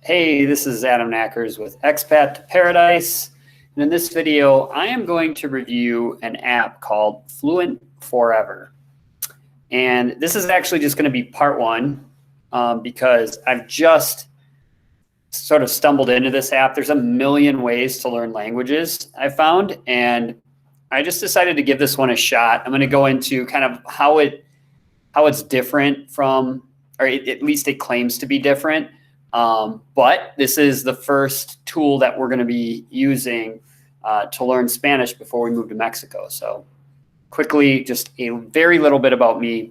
Hey, this is Adam Knackers with Expat to Paradise. And in this video, I am going to review an app called Fluent Forever. And this is actually just going to be part one because I've just sort of stumbled into this app. There's a million ways to learn languages, I found, and I just decided to give this one a shot. I'm going to go into kind of how it's different from, or at least it claims to be different. But this is the first tool that we're going to be using to learn Spanish before we move to Mexico. So quickly, just a very little bit about me.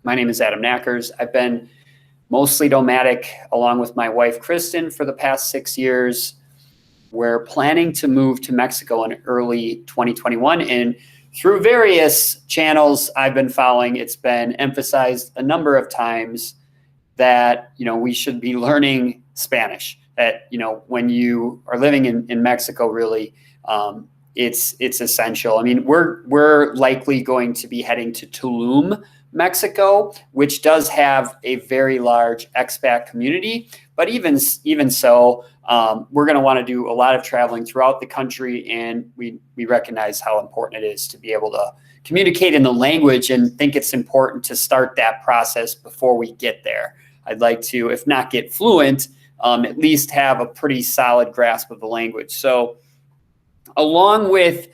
My name is Adam Knackers. I've been mostly nomadic along with my wife, Kristen, for the past 6 years. We're planning to move to Mexico in early 2021. And through various channels I've been following, it's been emphasized a number of times that, we should be learning Spanish, that, when you are living in Mexico, really, it's essential. I mean, we're likely going to be heading to Tulum, Mexico, which does have a very large expat community. But even so, we're going to want to do a lot of traveling throughout the country, and we recognize how important it is to be able to communicate in the language, and think it's important to start that process before we get there. I'd like to, if not get fluent, at least have a pretty solid grasp of the language. So along with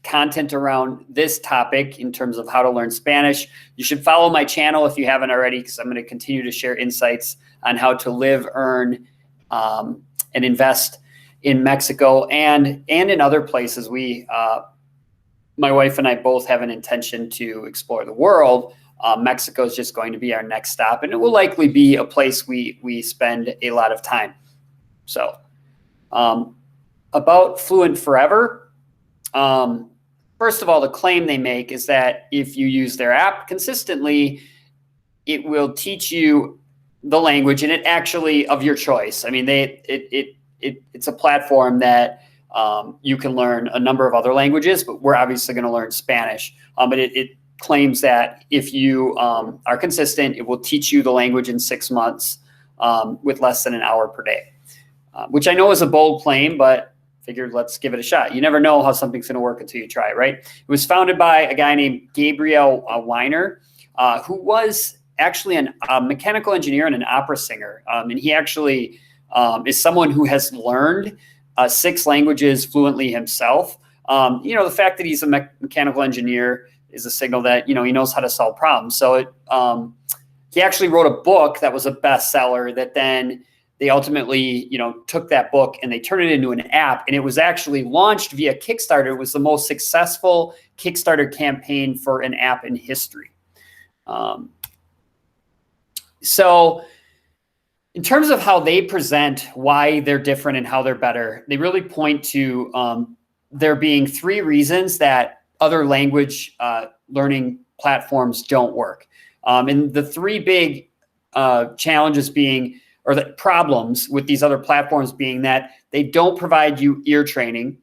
content around this topic in terms of how to learn Spanish, you should follow my channel if you haven't already, because I'm going to continue to share insights on how to live, earn, and invest in Mexico and in other places. My wife and I both have an intention to explore the world. Mexico is just going to be our next stop, and it will likely be a place we spend a lot of time. So about Fluent Forever, first of all, the claim they make is that if you use their app consistently, it will teach you the language, and it actually of your choice. I mean, it's a platform that you can learn a number of other languages, but we're obviously going to learn Spanish. But it claims that if you are consistent, it will teach you the language in 6 months with less than an hour per day, which I know is a bold claim, but figured let's give it a shot. You never know how something's going to work until you try, right? It was founded by a guy named Gabriel Weiner, who was actually a mechanical engineer and an opera singer. And he actually is someone who has learned 6 languages fluently himself. The fact that he's a mechanical engineer is a signal that, he knows how to solve problems. So he actually wrote a book that was a bestseller that then they ultimately, took that book and they turned it into an app, and it was actually launched via Kickstarter. It was the most successful Kickstarter campaign for an app in history. So in terms of how they present why they're different and how they're better, they really point to there being 3 reasons that other language learning platforms don't work. And the 3 big challenges being, or the problems with these other platforms being, that they don't provide you ear training.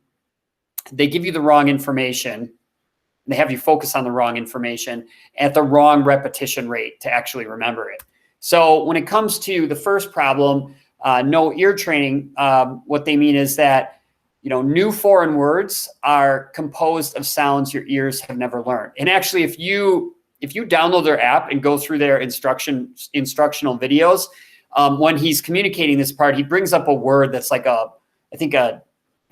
They give you the wrong information. They have you focus on the wrong information at the wrong repetition rate to actually remember it. So when it comes to the first problem, no ear training, what they mean is that, new foreign words are composed of sounds your ears have never learned. And actually, if you download their app and go through their instructional videos, when he's communicating this part, he brings up a word that's like I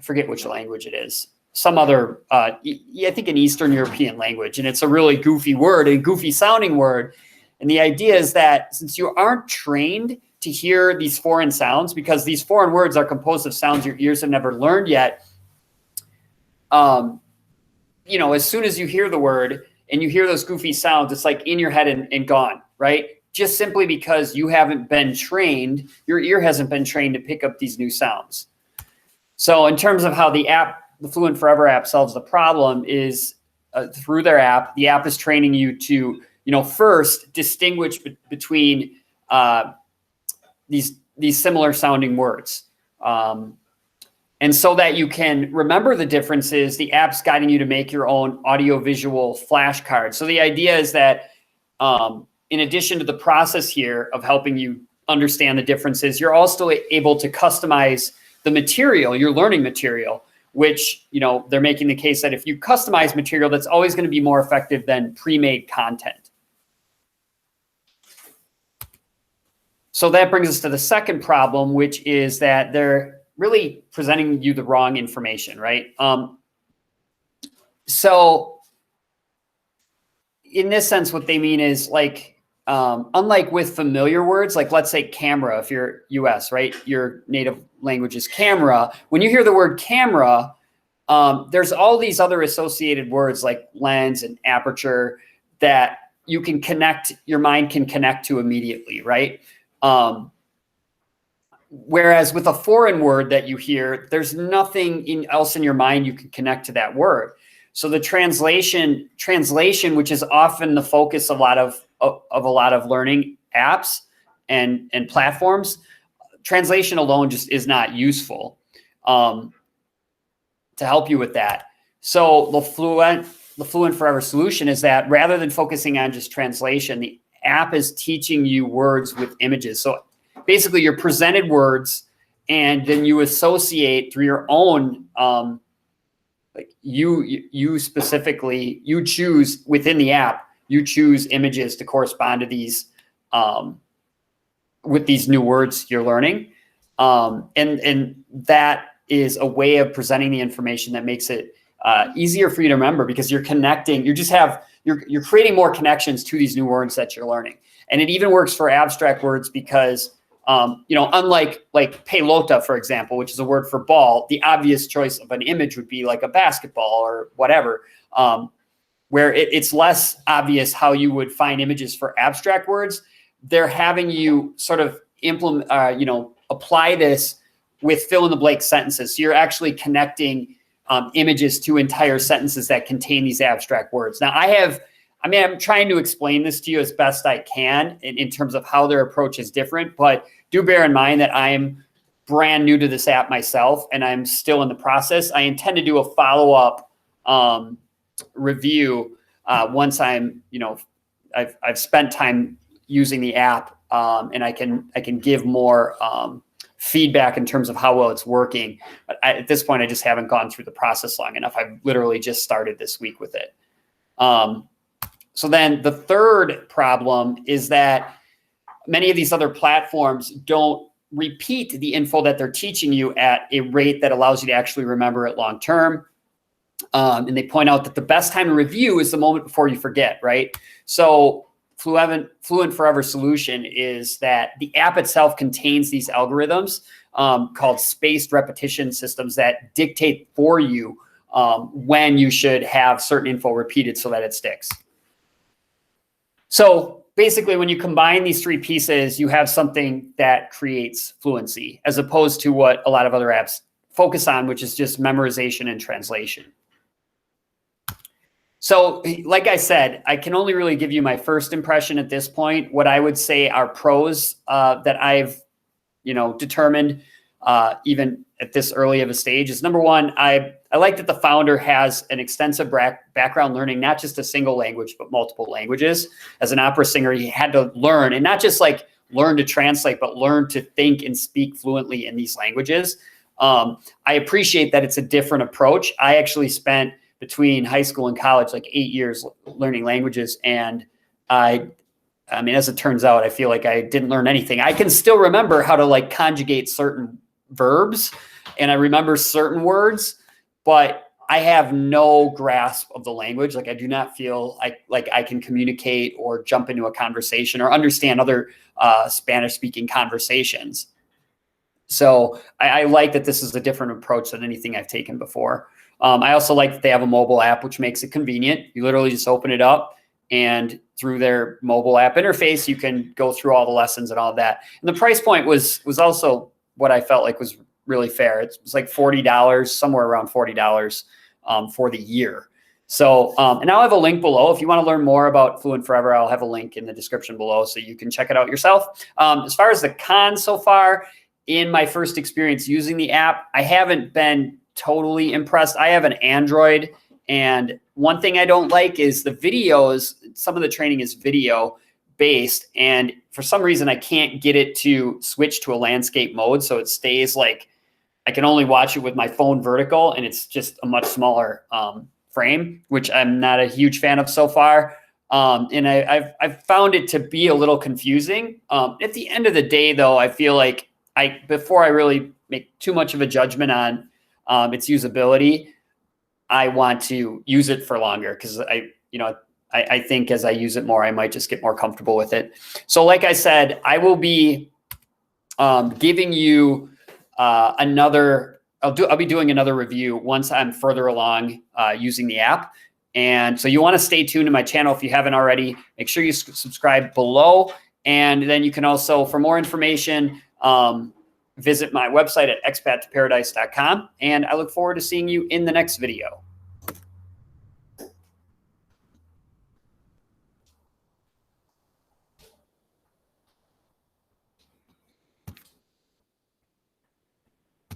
forget which language it is, some other, I think an Eastern European language. And it's a really goofy word, a goofy sounding word. And the idea is that since you aren't trained to hear these foreign sounds, because these foreign words are composed of sounds your ears have never learned yet, as soon as you hear the word and you hear those goofy sounds, it's like in your head and gone, right? Just simply because you haven't been trained, your ear hasn't been trained to pick up these new sounds. So in terms of how the Fluent Forever app solves the problem is through their app. The app is training you to, first distinguish between these similar sounding words. And so that you can remember the differences, the app's guiding you to make your own audiovisual flashcards. So the idea is that in addition to the process here of helping you understand the differences, you're also able to customize the material, your learning material, which, you know, they're making the case that if you customize material, that's always going to be more effective than pre-made content. So that brings us to the second problem, which is that they're really presenting you the wrong information, right? So in this sense, what they mean is like, unlike with familiar words, like let's say camera, if you're US, right? Your native language is camera. When you hear the word camera, there's all these other associated words like lens and aperture that you can connect, your mind can connect to immediately, right? Whereas with a foreign word that you hear, there's nothing else in your mind you can connect to that word. So the translation, which is often the focus of a lot of learning apps and platforms, translation alone just is not useful to help you with that. So the Fluent Forever solution is that rather than focusing on just translation, the app is teaching you words with images. So basically you're presented words and then you associate through your own, like you specifically, you choose within the app, you choose images to correspond to these, with these new words you're learning. And that is a way of presenting the information that makes it easier for you to remember, because you're connecting, you're creating more connections to these new words that you're learning. And it even works for abstract words because, you know, unlike like pelota, for example, which is a word for ball, the obvious choice of an image would be like a basketball or whatever, where it's less obvious how you would find images for abstract words. They're having you sort of implement, you know, apply this with fill in the blank sentences. So you're actually connecting images to entire sentences that contain these abstract words. Now I'm trying to explain this to you as best I can in terms of how their approach is different, but do bear in mind that I am brand new to this app myself and I'm still in the process. I intend to do a follow-up review once I'm, you know, I've spent time using the app and I can give more feedback in terms of how well it's working. But at this point, I just haven't gone through the process long enough. I've literally just started this week with it. So then the third problem is that many of these other platforms don't repeat the info that they're teaching you at a rate that allows you to actually remember it long term. And they point out that the best time to review is the moment before you forget, right? So Fluent Forever solution is that the app itself contains these algorithms called spaced repetition systems that dictate for you when you should have certain info repeated so that it sticks. So basically, when you combine these three pieces, you have something that creates fluency, as opposed to what a lot of other apps focus on, which is just memorization and translation. So like I said, I can only really give you my first impression at this point. What I would say are pros that I've, you know, determined even at this early of a stage is, number one, I like that the founder has an extensive background learning, not just a single language, but multiple languages. As an opera singer, he had to learn, and not just like learn to translate, but learn to think and speak fluently in these languages. I appreciate that it's a different approach. I actually spent between high school and college, like 8 years learning languages. And I mean, as it turns out, I feel like I didn't learn anything. I can still remember how to like conjugate certain verbs and I remember certain words, but I have no grasp of the language. Like I do not feel like I can communicate or jump into a conversation or understand other Spanish speaking conversations. So I like that this is a different approach than anything I've taken before. I also like that they have a mobile app, which makes it convenient. You literally just open it up and through their mobile app interface, you can go through all the lessons and all of that. And the price point was also what I felt like was really fair. It was like $40, somewhere around $40 for the year. So, and I'll have a link below. If you want to learn more about Fluent Forever, I'll have a link in the description below so you can check it out yourself. As far as the cons so far, in my first experience using the app, I haven't been totally impressed. I have an Android, and one thing I don't like is the videos. Some of the training is video, based, and for some reason I can't get it to switch to a landscape mode, so it stays like I can only watch it with my phone vertical, and it's just a much smaller frame, which I'm not a huge fan of so far. And I've found it to be a little confusing. At the end of the day, though, I feel like before I really make too much of a judgment on its usability, I want to use it for longer, because I think as I use it more, I might just get more comfortable with it. So like I said, I will be giving you I'll be doing another review once I'm further along using the app. And so you want to stay tuned to my channel if you haven't already. Make sure you subscribe below. And then you can also, for more information, visit my website at expattoparadise.com. And I look forward to seeing you in the next video.